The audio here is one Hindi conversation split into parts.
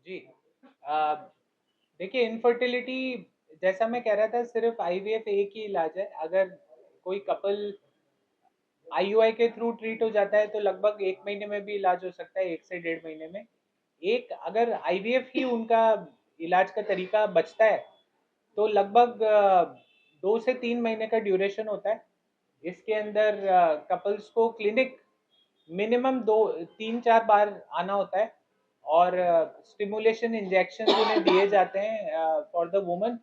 जी। अ, देखिए, इनफर्टिलिटी जैसा मैं कह रहा था, सिर्फ आईवीएफ एक ही इलाज है। अगर कोई कपल आईयूआई के थ्रू ट्रीट हो जाता है तो लगभग 1 महीने में भी इलाज हो सकता है, 1 से 1.5 महीने में। एक अगर आईवीएफ ही उनका इलाज का तरीका बचता है तो लगभग 2 से 3 महीने का ड्यूरेशन होता है। इसके अंदर कपल्स को क्लिनिक मिनिमम 2 3 4 बार आना होता है, और स्टिमुलेशन इंजेक्शन उन्हें दिए जाते हैं फॉर द वुमन।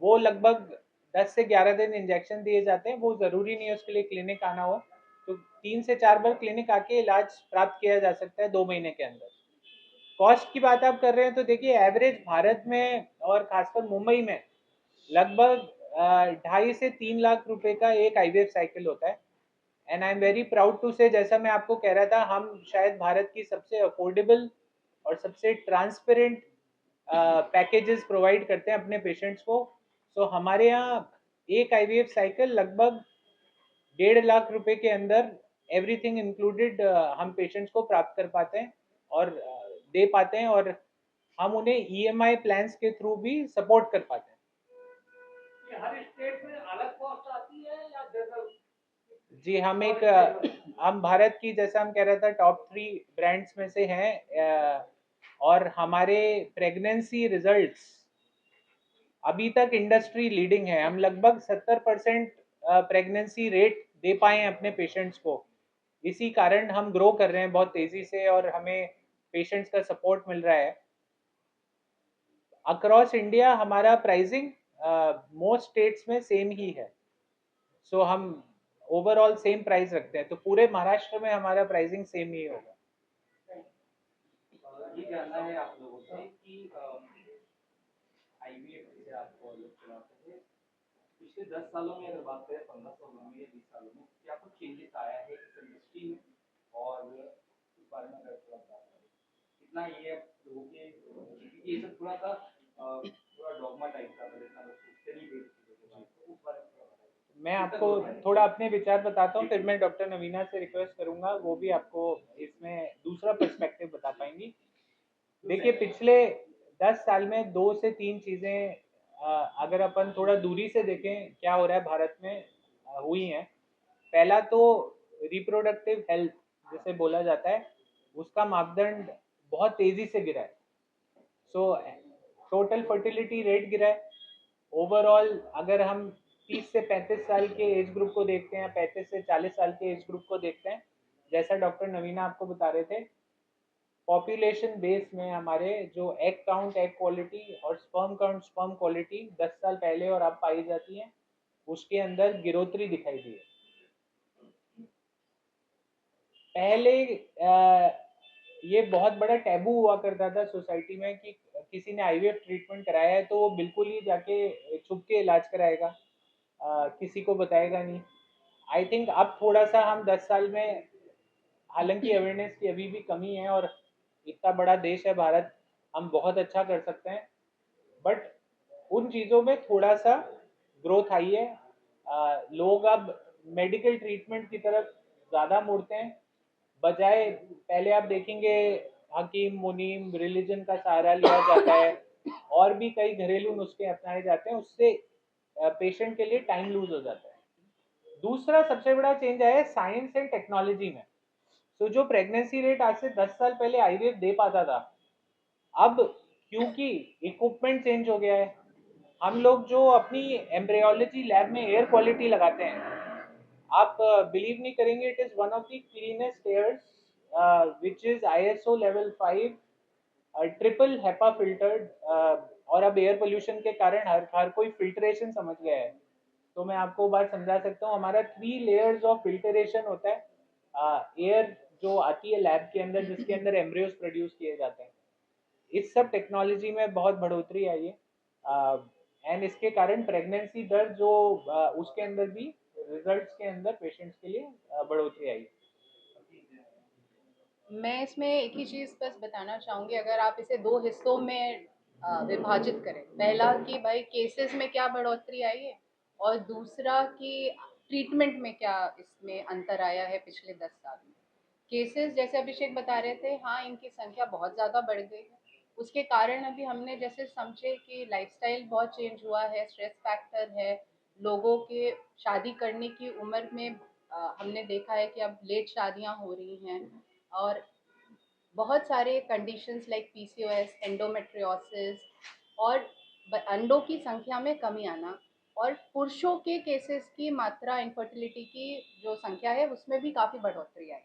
वो लगभग 10 से 11 दिन इंजेक्शन दिए जाते हैं। वो ज़रूरी नहीं है उसके लिए क्लिनिक आना हो, तो 3 से 4 बार क्लिनिक आके इलाज प्राप्त किया जा सकता है 2 महीने के अंदर। कॉस्ट की बात आप कर रहे हैं तो देखिए, एवरेज भारत में और खासकर मुंबई में लगभग 2.5 से 3 लाख रुपए का एक आईवीएफ साइकिल होता है। And I am very proud to say, जैसा मैं आपको कह रहा था, हम शायद भारत की सबसे अफोर्डेबल और सबसे ट्रांसपेरेंट पैकेजेस प्रोवाइड करते हैं अपने पेशेंट्स को। सो हमारे यहाँ एक आईवीएफ साइकिल लगभग 1.5 लाख रुपए के अंदर, एवरीथिंग इंक्लूडेड, हम पेशेंट्स को प्राप्त कर पाते हैं और दे पाते हैं, और हम उन्हें ईएमआई प्लान्स के थ्रू भी सपोर्ट कर पाते हैं। ये हर स्टेट में अलग कॉस्ट आती है या जनरल? जी, हम भारत की, जैसा हम कह रहे थे, टॉप 3 ब्रांड्स में से हैं। और हमारे प्रेगनेंसी रिजल्ट्स अभी तक इंडस्ट्री लीडिंग है। हम लगभग 70% प्रेगनेंसी रेट दे पाए हैं अपने पेशेंट्स को। इसी कारण हम ग्रो कर रहे हैं बहुत तेजी से, और हमें पेशेंट्स का सपोर्ट मिल रहा है। अक्रॉस इंडिया हमारा प्राइसिंग मोस्ट स्टेट्स में सेम ही है। सो हम ओवरऑल सेम प्राइस रखते हैं, तो पूरे महाराष्ट्र में हमारा प्राइसिंग सेम ही होगा। ये जानना है आप लोगों से कि आईवीएफ से आपको अलग चलाते हैं, पिछले 10 सालों में अगर बात करें, 15 सालों में या 20 सालों में क्या कुछ चेंजेस आया है इस इंडस्ट्री में, और इस बारे में अगर थोड़ा बात करें, कितना ये लोगों के, क्योंकि ये सब थोड़ा सा थोड़ा डॉगमा टाइप का जैसा लोग सोचते नहीं थे चीज़ों के बारे में, तो उस बारे में थोड़ा बताइए मैं कितना आपको ग्रोथ है। थोड़ा अपने विचार बताता हूँ, फिर मैं डॉक्टर नवीना से रिक्वेस्ट करूंगा, वो भी आपको इसमें दूसरा पर्सपेक्टिव बता पाएंगी। देखिए, पिछले 10 साल में 2 से 3 चीज़ें, अगर अपन थोड़ा दूरी से देखें क्या हो रहा है भारत में, हुई हैं। पहला तो रिप्रोडक्टिव हेल्थ जिसे बोला जाता है, उसका मापदंड बहुत तेजी से गिरा है। सो टोटल फर्टिलिटी रेट गिरा है। ओवरऑल अगर हम 30 से 35 साल के एज ग्रुप को देखते हैं, 35 से 40 साल के एज ग्रुप को देखते हैं, जैसा डॉक्टर नवीना आपको बता रहे थे, पॉपुलेशन बेस में हमारे जो एग काउंट, एग क्वालिटी और स्पर्म काउंट, स्पर्म क्वालिटी 10 साल पहले और अब पाई जाती है, उसके अंदर गिरोतरी दिखाई दी है। पहले ये बहुत बड़ा टैबू हुआ करता था सोसाइटी में कि किसी ने आईवीएफ ट्रीटमेंट कराया है तो वो बिल्कुल ही जाके छुप के इलाज कराएगा, किसी को बताएगा नहीं। आई थिंक अब थोड़ा सा हम 10 साल में, हालांकि अवेयरनेस की अभी भी कमी है, और इतना बड़ा देश है भारत, हम बहुत अच्छा कर सकते हैं, बट उन चीज़ों में थोड़ा सा ग्रोथ आई है। लोग अब मेडिकल ट्रीटमेंट की तरफ ज़्यादा मुड़ते हैं, बजाय पहले आप देखेंगे हकीम मुनीम रिलीजन का सहारा लिया जाता है, और भी कई घरेलू नुस्खे अपनाए जाते हैं, उससे पेशेंट के लिए टाइम लूज हो जाता है। दूसरा सबसे बड़ा चेंज आया है साइंस एंड टेक्नोलॉजी में। तो जो प्रेगनेंसी रेट आज से 10 साल पहले आईवीएफ दे पाता था, अब क्योंकि इक्विपमेंट चेंज हो गया है, हम लोग जो अपनी एम्ब्रियोलॉजी लैब में एयर क्वालिटी लगाते हैं, आप बिलीव नहीं करेंगे, it is one of the cleanest airs which is ISO level 5, triple HEPA filtered. और अब एयर पोल्यूशन के कारण हर कोई फिल्ट्रेशन समझ गया है। तो मैं आपको बात समझा सकता हूँ, हमारा 3 लेयर्स ऑफ फिल्टरेशन होता है एयर जो आती है लैब के अंदर, जिसके अंदर एम्ब्रियोस प्रोड्यूस किए जाते हैं। इस सब टेक्नोलॉजी में बहुत बढ़ोतरी आई है, एंड इसके कारण प्रेगनेंसी दर जो उसके अंदर भी, रिजल्ट्स के अंदर पेशेंट्स के लिए बढ़ोतरी आई है। मैं इसमें एक ही चीज़ बस बताना चाहूँगी, अगर आप इसे दो हिस्सों में विभाजित करें, पहला कि भाई केसेस में क्या बढ़ोतरी आई है, और दूसरा कि ट्रीटमेंट में क्या इसमें अंतर आया है पिछले 10 साल में। केसेस जैसे अभिषेक बता रहे थे, हाँ इनकी संख्या बहुत ज़्यादा बढ़ गई है, उसके कारण अभी हमने जैसे समझे कि लाइफस्टाइल बहुत चेंज हुआ है, स्ट्रेस फैक्टर है, लोगों के शादी करने की उम्र में हमने देखा है कि अब लेट शादियां हो रही हैं, और बहुत सारे कंडीशंस लाइक पीसीओएस, एंडोमेट्रियोसिस, और अंडों की संख्या में कमी आना, और पुरुषों के केसेस की मात्रा इनफर्टिलिटी की जो संख्या है उसमें भी काफ़ी बढ़ोतरी आई।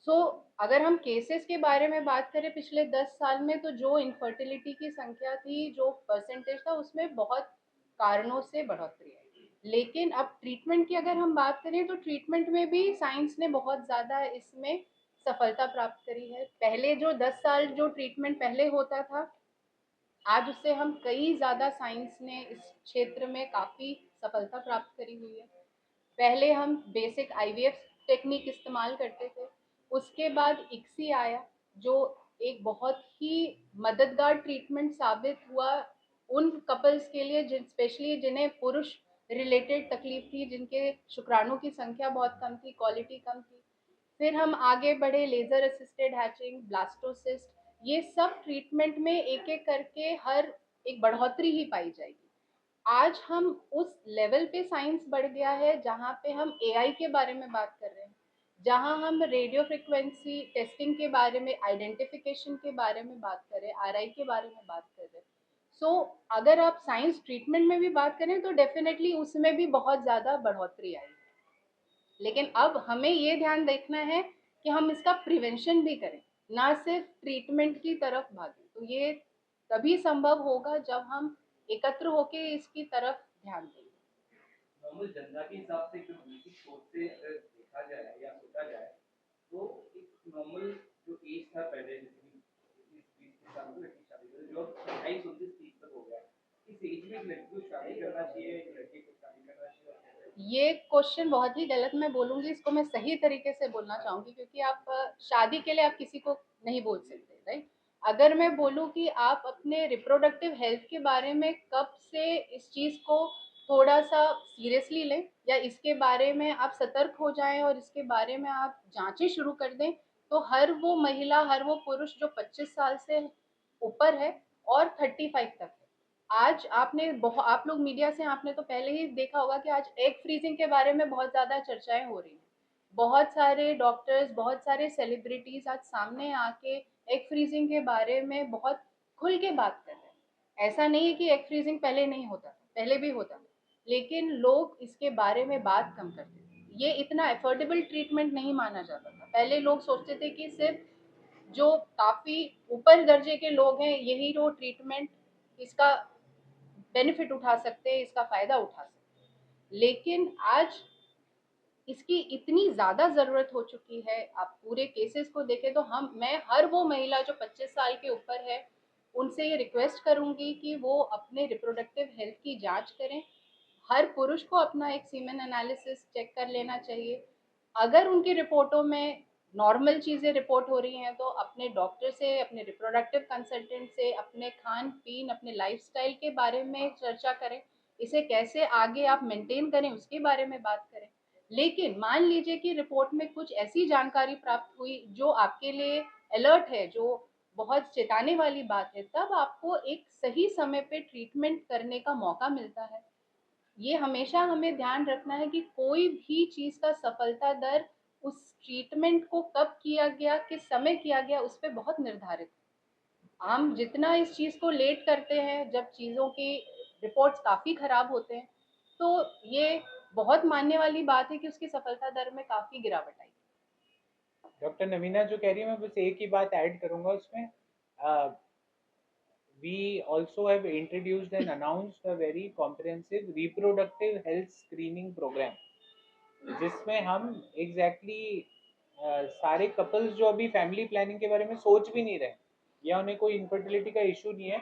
सो अगर हम केसेस के बारे में बात करें पिछले 10 साल में, तो जो इनफर्टिलिटी की संख्या थी, जो परसेंटेज था, उसमें बहुत कारणों से बढ़ोतरी आई। लेकिन अब ट्रीटमेंट की अगर हम बात करें तो ट्रीटमेंट में भी साइंस ने बहुत ज़्यादा इसमें सफलता प्राप्त करी है। पहले जो 10 साल जो ट्रीटमेंट पहले होता था, आज उससे हम कई ज़्यादा साइंस ने इस क्षेत्र में काफ़ी सफलता प्राप्त करी हुई है। पहले हम बेसिक आईवीएफ टेक्निक इस्तेमाल करते थे, उसके बाद इक्सी आया, जो एक बहुत ही मददगार ट्रीटमेंट साबित हुआ उन कपल्स के लिए जिन स्पेशली जिन्हें पुरुष रिलेटेड तकलीफ थी, जिनके शुक्राणु की संख्या बहुत कम थी, क्वालिटी कम थी। फिर हम आगे बढ़े, लेजर असिस्टेड हैचिंग, ब्लास्टोसिस्ट, ये सब ट्रीटमेंट में एक एक करके हर एक बढ़ोतरी ही पाई जाएगी। आज हम उस लेवल पे साइंस बढ़ गया है जहाँ पे हम एआई के बारे में बात कर रहे हैं, जहाँ हम रेडियो फ्रिक्वेंसी टेस्टिंग के बारे में, आइडेंटिफिकेशन के बारे में बात कर रहे हैं, आरआई के बारे में बात कर रहे हैं। सो अगर आप साइंस ट्रीटमेंट में भी बात करें तो डेफिनेटली उसमें भी बहुत ज़्यादा बढ़ोतरी आई। लेकिन अब हमें ये ध्यान देखना है कि हम इसका प्रिवेंशन भी करें, ना सिर्फ ट्रीटमेंट की तरफ भागें। तो ये तभी संभव होगा जब हम एकत्र होकर इसकी तरफ ध्यान दें। नॉर्मल जनता के हिसाब से जो बेसिक सोच से अगर देखा जाए या सोचा जाए, तो एक नॉर्मल जो एज था पहले, जैसे कि 20-20 साल में लड़की शादी करें, जो 28-29-30 तक हो गया, इस एज में एक लड़की को शादी करना चाहिए, एक लड़के को शादी करना चाहिए? ये क्वेश्चन बहुत ही गलत, मैं बोलूँगी इसको मैं सही तरीके से बोलना चाहूँगी, क्योंकि आप शादी के लिए आप किसी को नहीं बोल सकते, राइट? अगर मैं बोलूँ कि आप अपने रिप्रोडक्टिव हेल्थ के बारे में कब से इस चीज़ को थोड़ा सा सीरियसली लें, या इसके बारे में आप सतर्क हो जाएं और इसके बारे में आप जांचें शुरू कर दें, तो हर वो महिला, हर वो पुरुष जो 25 साल से ऊपर है और 35 तक है, आज आपने बहुत, आप लोग मीडिया से आपने तो पहले ही देखा होगा कि आज एग फ्रीजिंग के बारे में बहुत ज़्यादा चर्चाएं हो रही हैं। बहुत सारे डॉक्टर्स, बहुत सारे सेलिब्रिटीज आज सामने आके एग फ्रीजिंग के बारे में बहुत खुल के बात कर रहे हैं। ऐसा नहीं है कि एग फ्रीजिंग पहले नहीं होता था, पहले भी होता था, लेकिन लोग इसके बारे में बात कम करते थे। ये इतना एफोर्डेबल ट्रीटमेंट नहीं माना जाता था। पहले लोग सोचते थे कि सिर्फ जो काफ़ी ऊपर दर्जे के लोग हैं यही जो ट्रीटमेंट इसका बेनिफिट उठा सकते हैं, इसका फ़ायदा उठा सकते हैं। लेकिन आज इसकी इतनी ज़्यादा ज़रूरत हो चुकी है, आप पूरे केसेस को देखें तो मैं हर वो महिला जो 25 साल के ऊपर है, उनसे ये रिक्वेस्ट करूँगी कि वो अपने रिप्रोडक्टिव हेल्थ की जांच करें। हर पुरुष को अपना एक सीमेन एनालिसिस चेक कर लेना चाहिए। अगर उनकी रिपोर्टों में नॉर्मल चीज़ें रिपोर्ट हो रही हैं, तो अपने डॉक्टर से, अपने रिप्रोडक्टिव कंसल्टेंट से अपने खान पीन, अपने लाइफस्टाइल के बारे में चर्चा करें। इसे कैसे आगे आप मेंटेन करें उसके बारे में बात करें। लेकिन मान लीजिए कि रिपोर्ट में कुछ ऐसी जानकारी प्राप्त हुई जो आपके लिए अलर्ट है, जो बहुत चेताने वाली बात है, तब आपको एक सही समय पे ट्रीटमेंट करने का मौका मिलता है। ये हमेशा हमें ध्यान रखना है कि कोई भी चीज़ का सफलता दर उस ट्रीटमेंट को कब किया गया, किस समय किया गया, उस पर बहुत निर्धारित है। हम जितना इस चीज़ को लेट करते हैं, जब चीज़ों की रिपोर्ट्स काफ़ी ख़राब होते हैं, तो ये बहुत मानने वाली बात है कि उसकी सफलता दर में काफ़ी गिरावट आई। डॉक्टर नवीना जो कह रही है, मैं बस एक ही बात ऐड करूंगा उसमें। we also have introduced and announced a very comprehensive reproductive health screening program, जिसमें हम सारे कपल्स जो अभी फैमिली प्लानिंग के बारे में सोच भी नहीं रहे या उन्हें कोई इनफर्टिलिटी का इशू नहीं है,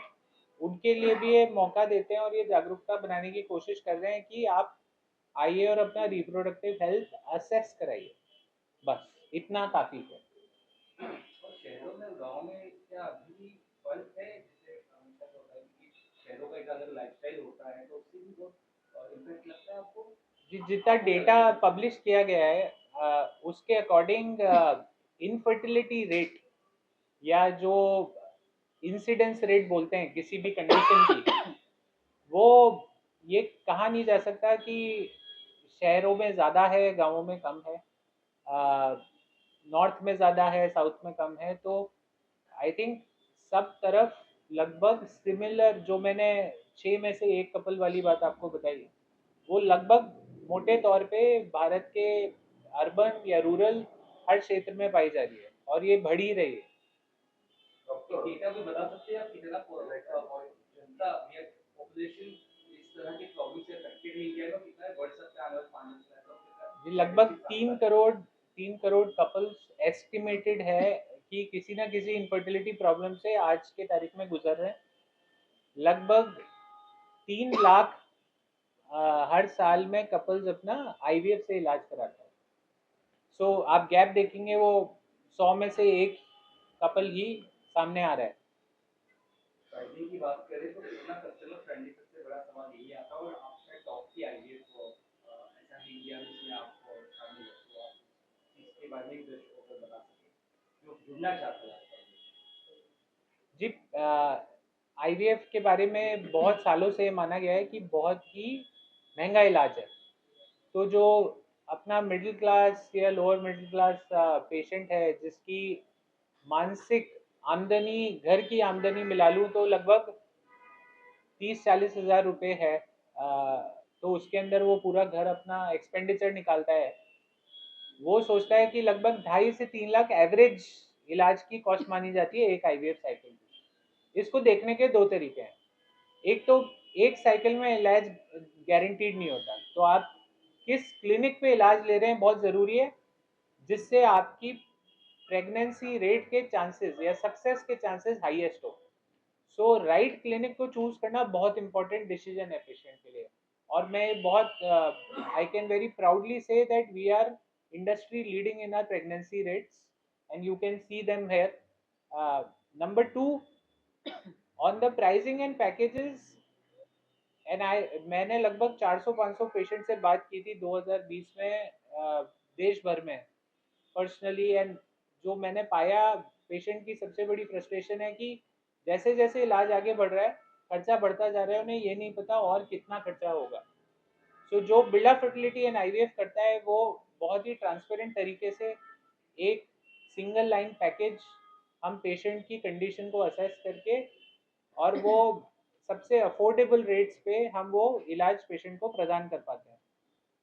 उनके लिए भी ये मौका देते हैं और ये जागरूकता बनाने की कोशिश कर रहे हैं कि आप आइए और अपना रिप्रोडक्टिव हेल्थ असेस कराइए। बस इतना काफ़ी है। और शहरों में गाँव में क्या अभी भी फर्क है? जैसे हमेशा तो होता है कि शहरों का एक अलग लाइफस्टाइल होता है, तो उससे भी बहुत इम्पैक्ट लगता है आपको? जितना डेटा पब्लिश किया गया है, उसके अकॉर्डिंग इनफर्टिलिटी रेट या जो इंसिडेंस रेट बोलते हैं किसी भी कंडीशन की, वो ये कहा नहीं जा सकता कि शहरों में ज़्यादा है, गाँवों में कम है, नॉर्थ में ज़्यादा है, साउथ में कम है। तो आई थिंक सब तरफ लगभग सिमिलर, जो मैंने 6 में से 1 कपल वाली बात आपको बताई, वो लगभग मोटे तौर पे भारत के अर्बन या रूरल हर क्षेत्र में पाई जा रही है और ये बढ़ ही रही है। डॉक्टर डेटा भी बता सकते हैं आप कितना जनता या पॉपुलेशन इस तरह के प्रॉब्लम से अफेक्टेड है इंडिया में, कितना बढ़ सकता है आने वाले 5 साल ये लगभग 3 करोड़ कपल्स एस्टिमेटेड है कि किसी ना किसी इनफर्टिलिटी प्रॉब्लम से आज के तारीख में गुजर रहे हैं। लगभग 3 लाख हर साल में कपल्स अपना आईवीएफ से इलाज कराते हैं। सो आप गैप देखेंगे वो 100 में से 1 कपल ही सामने आ रहा है। प्राइसिंग की बात करें तो कितना कस्टमर फ्रेंडली, सबसे बड़ा सवाल यही आता है। और आपका टॉप की आईवीएफ ऐसा है इंडिया में जिसमें आप शामिल हो, तो आप इसके बारे में दर्शकों को बता सकें जो जुड़ना चाहते हैं जी, आईवीएफ के बारे में बहुत सालों से माना गया है कि बहुत ही महंगा इलाज है। तो जो अपना मिडिल क्लास या लोअर मिडिल क्लास पेशेंट है, जिसकी मानसिक आमदनी, घर की आमदनी मिला लूँ तो लगभग 30-40 हज़ार रुपये है, तो उसके अंदर वो पूरा घर अपना एक्सपेंडिचर निकालता है। वो सोचता है कि लगभग 2.5 से 3 लाख एवरेज इलाज की कॉस्ट मानी जाती है एक आईवीएफ साइकिल की। इसको देखने के 2 तरीके हैं। एक तो एक साइकिल में इलाज गारंटीड नहीं होता, तो आप किस क्लिनिक पे इलाज ले रहे हैं बहुत ज़रूरी है, जिससे आपकी प्रेगनेंसी रेट के चांसेस या सक्सेस के चांसेस हाईएस्ट हो। सो राइट क्लिनिक को चूज करना बहुत इंपॉर्टेंट डिसीजन है पेशेंट के लिए। और मैं बहुत I can very proudly say that we are industry leading in our pregnancy rates and you can see them here. Number 2, on the pricing and packages, and I मैंने लगभग 400-500 पेशेंट से बात की थी 2020 में, देश भर में पर्सनली। एंड जो मैंने पाया, पेशेंट की सबसे बड़ी फ्रस्ट्रेशन है कि जैसे जैसे इलाज आगे बढ़ रहा है, खर्चा बढ़ता जा रहा है, उन्हें ये नहीं पता और कितना खर्चा होगा। सो जो बिल्डा फर्टिलिटी एंड आईवीएफ करता है वो बहुत ही ट्रांसपेरेंट तरीके से एक सिंगल लाइन पैकेज हम पेशेंट की कंडीशन को असेस करके, और वो सबसे अफोर्डेबल रेट्स पे हम वो इलाज पेशेंट को प्रदान कर पाते हैं।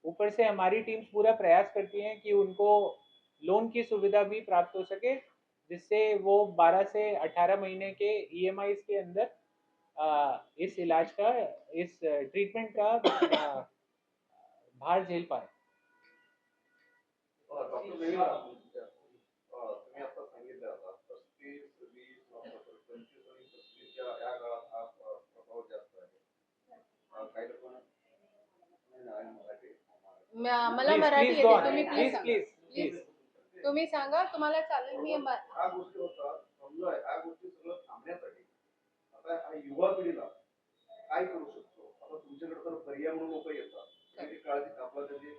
ऊपर से हमारी टीम्स पूरा प्रयास करती हैं कि उनको लोन की सुविधा भी प्राप्त हो सके, जिससे वो 12 से 18 महीने के ईएमआईज के अंदर इस इलाज का, इस ट्रीटमेंट का भार झेल पाए। डॉक्टर तुम्ही आता सांगितलं आता 35, 20, 25 आणि 35च्या या काळात हा प्रभाव जास्त आहे. काही लोकांना नाही मराठी मला प्लीज मराठी प्लीज गो येते, ऑन, तुम्ही please please Sanga. Please please please. तुम्ही सांगा, तुम्हाला चालेल. मी ह्या गोष्टी होतात, समजा ह्या गोष्टी सगळं थांबण्यासाठी आता ह्या युवा पिढीला काय करू शकतो? आता तुमच्याकडे तर पर्याय म्हणून लोक येतात, तुम्ही ती काळजी आपला त्याची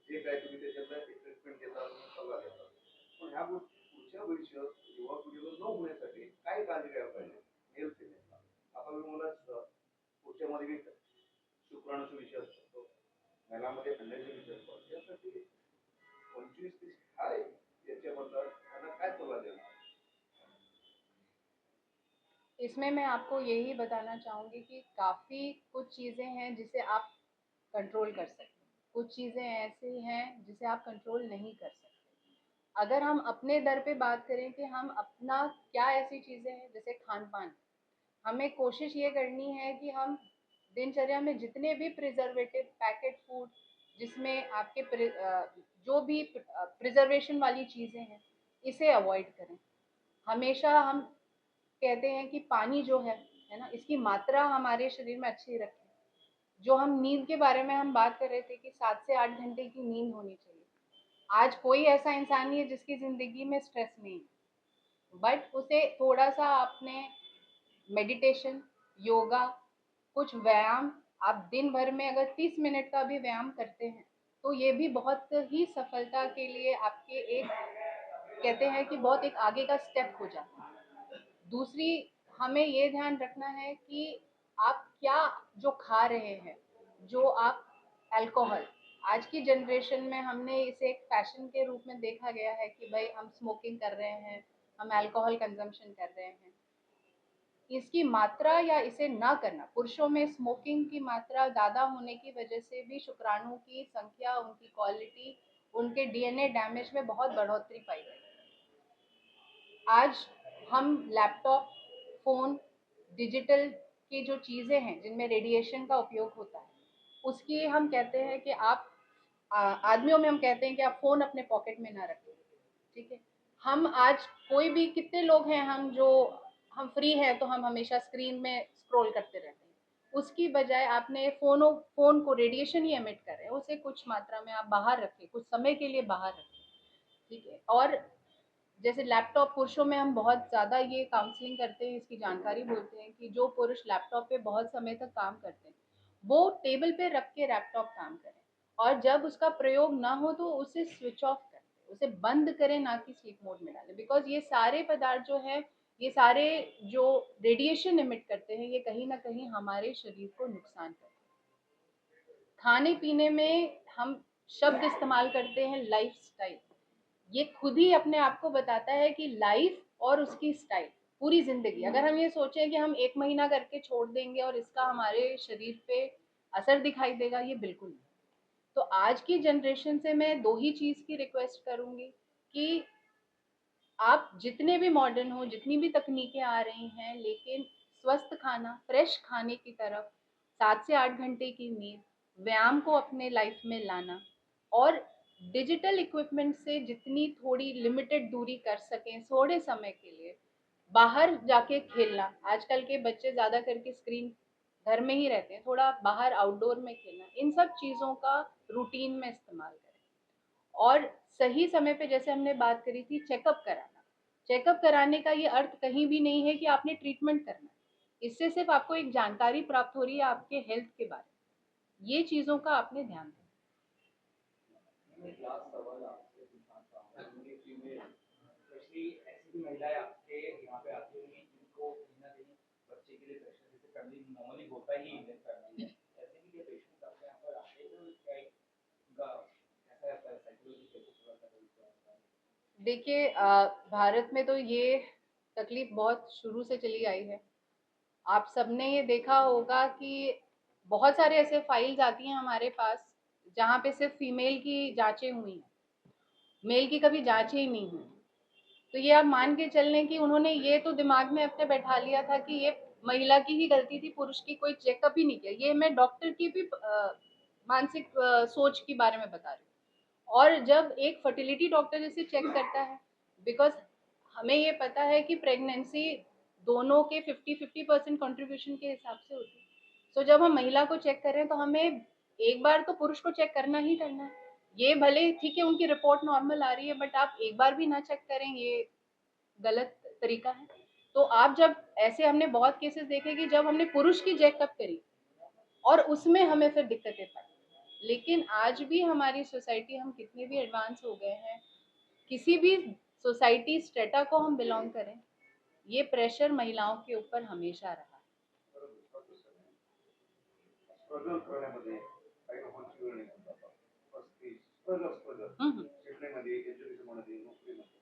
जे काय तुम्ही त्याच्यातलं ट्रीटमेंट घेतात, सल्ला देतात, पण ह्या गोष्टी पुढच्या भविष्यात युवा पिढीला न होण्यासाठी काय काळजी घ्यायला पाहिजे हेल्थ सेनेला? आता मी मला पुढच्या मध्ये मी शुक्राणूचा विषय असतो, महिलांमध्ये अंड्याचा विषय असतो, यासाठी 25-30 काय याच्याबद्दल त्यांना काय सल्ला देणार? इसमें मैं आपको यही बताना चाहूँगी कि काफ़ी कुछ चीज़ें हैं जिसे आप कंट्रोल कर सकते हैं, कुछ चीज़ें ऐसी हैं जिसे आप कंट्रोल नहीं कर सकते। अगर हम अपने दर पे बात करें कि हम अपना क्या ऐसी चीज़ें हैं, जैसे खान-पान, हमें कोशिश ये करनी है कि हम दिनचर्या में जितने भी प्रिजर्वेटिव पैकेट फूड, जिसमें आपके जो भी प्रिजर्वेशन वाली चीज़ें हैं, इसे अवॉइड करें। हमेशा हम कहते हैं कि पानी जो है ना, इसकी मात्रा हमारे शरीर में अच्छी रखें। जो हम नींद के बारे में हम बात कर रहे थे कि 7 से 8 घंटे की नींद होनी चाहिए। आज कोई ऐसा इंसान नहीं है जिसकी ज़िंदगी में स्ट्रेस नहीं है, बट उसे थोड़ा सा आपने मेडिटेशन, योगा, कुछ व्यायाम, आप दिन भर में अगर 30 मिनट का भी व्यायाम करते हैं, तो ये भी बहुत ही सफलता के लिए आपके एक, कहते हैं कि बहुत एक आगे का स्टेप हो जाता है। दूसरी, हमें ये ध्यान रखना है कि आप क्या जो खा रहे हैं, जो आप अल्कोहल, आज की जनरेशन में हमने इसे एक फैशन के रूप में देखा गया है कि भाई हम स्मोकिंग कर रहे हैं, हम अल्कोहल कंजम्पशन कर रहे हैं। इसकी मात्रा या इसे ना करना, पुरुषों में स्मोकिंग की मात्रा ज़्यादा होने की वजह से भी शुक्राणु की संख्या, उनकी क्वालिटी, उनके डीएनए डैमेज में बहुत बढ़ोतरी पाई गई। आज हम लैपटॉप, फ़ोन, डिजिटल की जो चीज़ें हैं जिनमें रेडिएशन का उपयोग होता है, उसकी हम कहते हैं कि आप आदमियों में हम कहते हैं कि आप फ़ोन अपने पॉकेट में ना रखें, ठीक है। हम आज कोई भी, कितने लोग हैं हम जो हम फ्री हैं तो हम हमेशा स्क्रीन में स्क्रॉल करते रहते हैं। उसकी बजाय आपने फ़ोन को रेडिएशन ही एमिट कर रहे हैं, उसे कुछ मात्रा में आप बाहर रखें, कुछ समय के लिए बाहर रखें, ठीक है। और जैसे लैपटॉप, पुरुषों में हम बहुत ज़्यादा ये काउंसलिंग करते हैं, इसकी जानकारी बोलते हैं कि जो पुरुष लैपटॉप पे बहुत समय तक काम करते हैं, वो टेबल पे रख के लैपटॉप काम करें, और जब उसका प्रयोग ना हो तो उसे स्विच ऑफ करें, उसे बंद करें, ना कि स्लीप मोड में डालें। बिकॉज ये सारे पदार्थ जो है, ये सारे जो रेडिएशन इमिट करते हैं, ये कहीं ना कहीं हमारे शरीर को नुकसान करते हैं। खाने पीने में हम शब्द इस्तेमाल करते हैं लाइफस्टाइल, ये खुद ही अपने आप को बताता है कि लाइफ और उसकी स्टाइल, पूरी जिंदगी, अगर हम ये सोचें कि हम 1 महीना करके छोड़ देंगे और इसका हमारे शरीर पे असर दिखाई देगा, ये बिल्कुल नहीं। तो आज की जनरेशन से मैं दो ही चीज की रिक्वेस्ट करूंगी कि आप जितने भी मॉडर्न हो, जितनी भी तकनीकें आ रही हैं, लेकिन स्वस्थ खाना, फ्रेश खाने की तरफ, 7 से 8 घंटे की नींद, व्यायाम को अपने लाइफ में लाना, और डिजिटल इक्विपमेंट से जितनी थोड़ी लिमिटेड दूरी कर सकें थोड़े समय के लिए, बाहर जाके खेलना। आजकल के बच्चे ज़्यादा करके स्क्रीन, घर में ही रहते हैं, थोड़ा बाहर आउटडोर में खेलना, इन सब चीज़ों का रूटीन में इस्तेमाल करें। और सही समय पे, जैसे हमने बात करी थी, चेकअप कराना। चेकअप कराने का ये अर्थ कहीं भी नहीं है कि आपने ट्रीटमेंट करना है, इससे सिर्फ आपको एक जानकारी प्राप्त हो रही है आपके हेल्थ के बारे में, ये चीज़ों का आपने ध्यान देना। मैं एक लास्ट सवाल आपसे पूछना चाहूँगा कि स्पेशली ऐसी भी महिलाएं आपके यहाँ पे आती होंगी जिनको कहीं ना कहीं बच्चे के लिए प्रेशर, जैसे फैमिली नॉर्मली होता ही इंडियन फैमिली में, ऐसे भी क्या पेशेंट आपके यहाँ पर आते हैं तो क्या उनका कैसा रहता है, साइकोलॉजी कैसे थोड़ा सा होता है? देखिए, भारत में तो ये तकलीफ बहुत शुरू से चली आई है। आप सबने ये देखा होगा कि बहुत सारे ऐसे फाइल्स आती हैं हमारे पास जहाँ पे सिर्फ फीमेल की जांचें हुई हैं, मेल की कभी जांच ही नहीं हुई। तो ये आप मान के चल लें कि उन्होंने ये तो दिमाग में अपने बैठा लिया था कि ये महिला की ही गलती थी, पुरुष की कोई चेकअप ही नहीं किया। ये मैं डॉक्टर की भी मानसिक सोच के बारे में बता रही हूँ। और जब एक फर्टिलिटी डॉक्टर इसे चेक करता है, बिकॉज हमें ये पता है कि प्रेगनेंसी दोनों के 50-50% कंट्रीब्यूशन के हिसाब से होती है। तो जब हम महिला को चेक कर रहे हैं तो हमें एक बार तो पुरुष को चेक करना ही करना है। ये भले ठीक है उनकी रिपोर्ट नॉर्मल आ रही है, बट आप एक बार भी ना चेक करें, ये गलत तरीका है। तो आप जब ऐसे, हमने बहुत केसेस देखे कि जब हमने पुरुष की चेकअप करी और उसमें हमें फिर दिक्कतें पाई। लेकिन आज भी हमारी सोसाइटी, हम कितने भी एडवांस हो गए हैं, किसी भी सोसाइटी स्ट्रेटा को हम बिलोंग करें, ये प्रेशर महिलाओं के ऊपर हमेशा रहा स्ट्रगल करण्यामध्ये काही लोकांची वेळ निघून जातात. बस ती स्ट्रगल है। शिकण्यामध्ये, एज्युकेशनमध्ये, नोकरीमध्ये.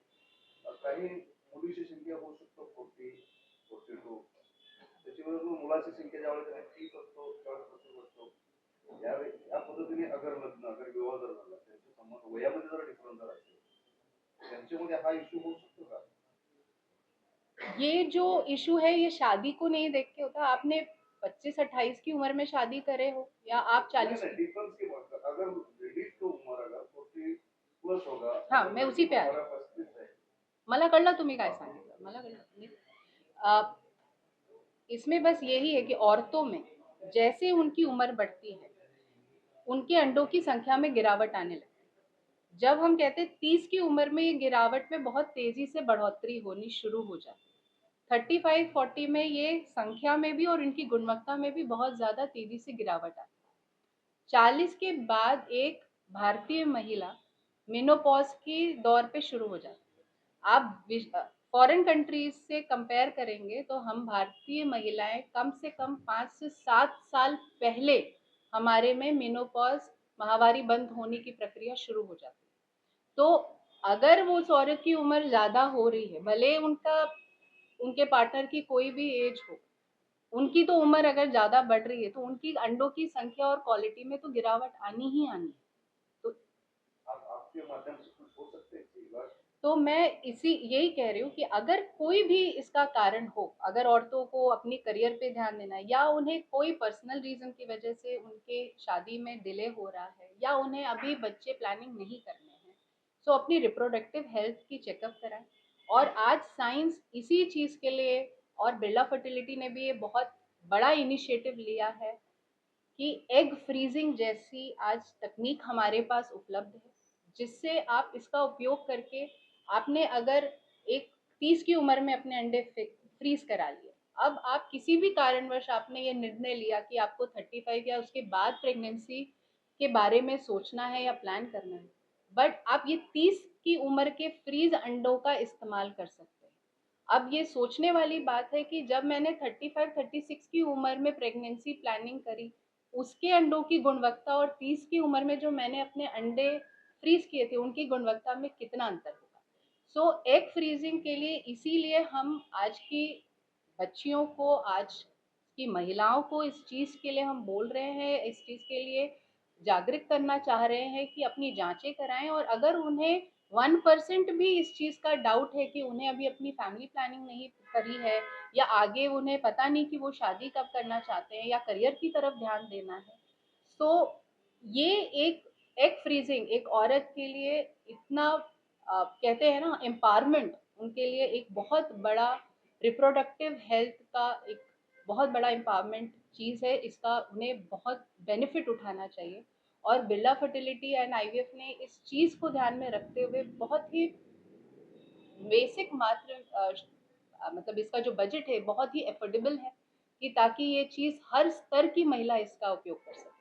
काही मुलीची संख्या होऊ शकतो 40-42. त्याच्याबरोबर मुलाची संख्या ज्यावेळेस त्याने 30 असतो, 40 असतो, यावेळी या पद्धतीने अगर लग्न, अगर विवाह जर झाला, त्यांचे संबंध वयामध्ये जर डिफरन्स जर असेल, त्यांच्यामध्ये हा इश्यू होऊ शकतो का? ये जो इशू है ये शादी को नहीं देख के होता। आपने 25-28 की उम्र में शादी करे हो या आप नहीं 40 नहीं, की। डिफरेंस की बात कर, अगर लेडीज को उम्र अगर 40 प्लस होगा, हाँ, अगर मैं लड़की उसी पे को आ रही उम्र हूँ। 35 है. मला कळलं तुम्ही काय सांगितलं, मला कळलं। इसमें बस यही है कि औरतों में जैसे उनकी उम्र बढ़ती है, उनके अंडों की संख्या में गिरावट आने लगती है। जब हम कहते हैं 30 की उम्र में, ये गिरावट में बहुत तेजी से बढ़ोतरी होनी शुरू हो जाती है। 35-40 में ये संख्या में भी और इनकी गुणवत्ता में भी बहुत ज्यादा तेजी से गिरावट आती है। 40 के बाद एक भारतीय महिला मेनोपॉज की दौर पे शुरू हो जाती है। आप फॉरेन कंट्रीज से कंपेयर करेंगे तो हम भारतीय महिलाएं कम से कम 5 से 7 साल पहले हमारे में मेनोपॉज माहवारी बंद होने की प्रक्रिया शुरू हो जाती है। तो अगर वो उस औरत की उम्र ज़्यादा हो रही है, भले उनके पार्टनर की कोई भी एज हो, उनकी तो उम्र अगर ज़्यादा बढ़ रही है तो उनकी अंडों की संख्या और क्वालिटी में तो गिरावट आनी ही आनी है। तो आपके माध्यम से कुछ हो सकते हैं इस बार? तो मैं यही कह रही हूँ कि अगर कोई भी इसका कारण हो, अगर औरतों को अपनी करियर पे ध्यान देना है, या उन्हें कोई पर्सनल रीजन की वजह से उनके शादी में डिले हो रहा है, या उन्हें अभी बच्चे प्लानिंग नहीं करने हैं, तो अपनी रिप्रोडक्टिव हेल्थ की चेकअप कराएं। और आज साइंस इसी चीज़ के लिए, और बिरला फर्टिलिटी ने भी ये बहुत बड़ा इनिशिएटिव लिया है कि एग फ्रीजिंग जैसी आज तकनीक हमारे पास उपलब्ध है, जिससे आप इसका उपयोग करके आपने अगर एक 30 की उम्र में अपने अंडे फ्रीज करा लिए, अब आप किसी भी कारणवश आपने ये निर्णय लिया कि आपको 35 या उसके बाद प्रेगनेंसी के बारे में सोचना है या प्लान करना है, बट आप ये 30 की उम्र के फ्रीज अंडों का इस्तेमाल कर सकते हैं। अब ये सोचने वाली बात है कि जब मैंने 35-36 की उम्र में प्रेगनेंसी प्लानिंग करी, उसके अंडों की गुणवत्ता और 30 की उम्र में जो मैंने अपने अंडे फ्रीज किए थे उनकी गुणवत्ता में कितना अंतर होगा। सो एग फ्रीजिंग के लिए इसीलिए हम आज की बच्चियों को, आज की महिलाओं को इस चीज़ के लिए हम बोल रहे हैं, इस चीज़ के लिए जागरूक करना चाह रहे हैं कि अपनी जांचें कराएं। और अगर उन्हें 1% भी इस चीज़ का डाउट है कि उन्हें अभी अपनी फैमिली प्लानिंग नहीं करी है, या आगे उन्हें पता नहीं कि वो शादी कब करना चाहते हैं या करियर की तरफ ध्यान देना है, तो ये एक एग फ्रीजिंग एक औरत के लिए इतना कहते हैं ना एम्पावरमेंट, उनके लिए एक बहुत बड़ा रिप्रोडक्टिव हेल्थ का एक बहुत बड़ा एम्पावरमेंट चीज़ है। इसका उन्हें बहुत बेनिफिट उठाना चाहिए। और बिरला फर्टिलिटी एंड आईवीएफ ने इस चीज़ को ध्यान में रखते हुए बहुत ही बेसिक मात्र मतलब इसका जो बजट है बहुत ही अफोर्डेबल है, कि ताकि ये चीज़ हर स्तर की महिला इसका उपयोग कर सके।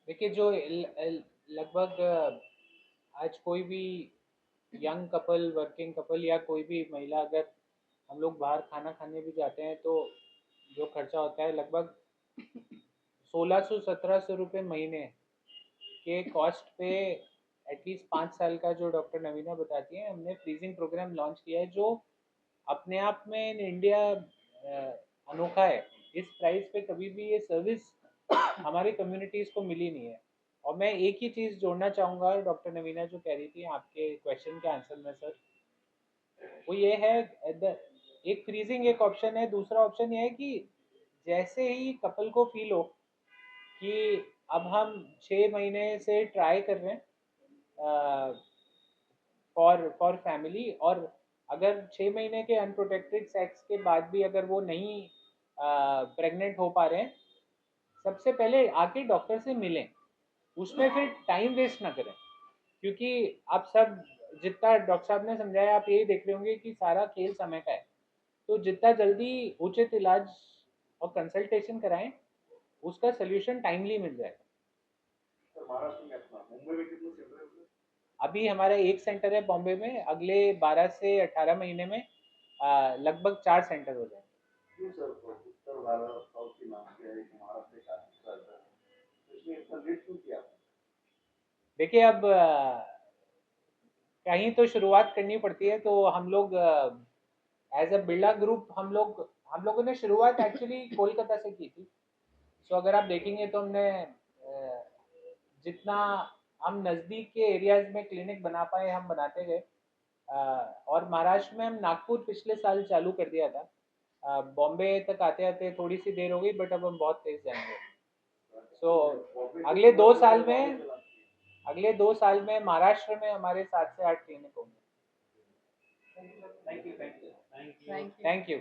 देखिए, जो लगभग आज कोई भी यंग कपल, वर्किंग कपल या कोई भी महिला, अगर हम लोग बाहर खाना खाने भी जाते हैं तो जो खर्चा होता है लगभग 1600-1700 रुपये महीने के कॉस्ट पे एटलीस्ट 5 साल का, जो डॉक्टर नवीना बताती हैं, हमने फ्रीजिंग प्रोग्राम लॉन्च किया है, जो अपने आप में इन इंडिया अनोखा है। इस प्राइस पे कभी भी ये सर्विस हमारी कम्युनिटीज़ को मिली नहीं है। और मैं एक ही चीज़ जोड़ना चाहूँगा डॉक्टर नवीना जो कह रही थी आपके क्वेश्चन के आंसर में सर, वो ये है, एक फ्रीजिंग एक ऑप्शन है, दूसरा ऑप्शन ये है कि जैसे ही कपल को फील हो कि अब हम 6 महीने से ट्राई कर रहे हैं फॉर फैमिली, और अगर 6 महीने के अनप्रोटेक्टेड सेक्स के बाद भी अगर वो नहीं प्रेग्नेंट हो पा रहे हैं, सबसे पहले आके डॉक्टर से मिलें, उसमें फिर टाइम वेस्ट ना करें। क्योंकि आप सब, जितना डॉक्टर साहब ने समझाया, आप यही देख रहे होंगे कि सारा खेल समय का है। तो जितना जल्दी उचित इलाज और कंसल्टेशन कराएं, उसका सोल्यूशन टाइमली मिल जाएगा। सर महाराष्ट्र में अपना मुंबई में कितने सेंटर है? अभी हमारा एक सेंटर है बॉम्बे में, अगले 12 से 18 महीने में लगभग 4 सेंटर हो जाएंगे। क्यों सर, उत्तर भारत साउथ की नाम किया है कि महाराष्ट्र का है, इसमें इतना लेट क्यों किया? देखिए, अब कहीं तो शुरुआत करनी पड़ती है, तो हम लोग एज अ बिरला ग्रुप, हम लोगों ने शुरुआत एक्चुअली कोलकाता से की थी। सो अगर आप देखेंगे तो हमने जितना हम नज़दीक के एरियाज में क्लिनिक बना पाए हम बनाते गए। और महाराष्ट्र में हम नागपुर पिछले साल चालू कर दिया था। बॉम्बे तक आते आते थोड़ी सी देर हो गई, बट अब हम बहुत तेज जाएंगे। सो अगले 2 साल में महाराष्ट्र में हमारे 7 से 8 क्लिनिक होंगे। Thank you. Thank you.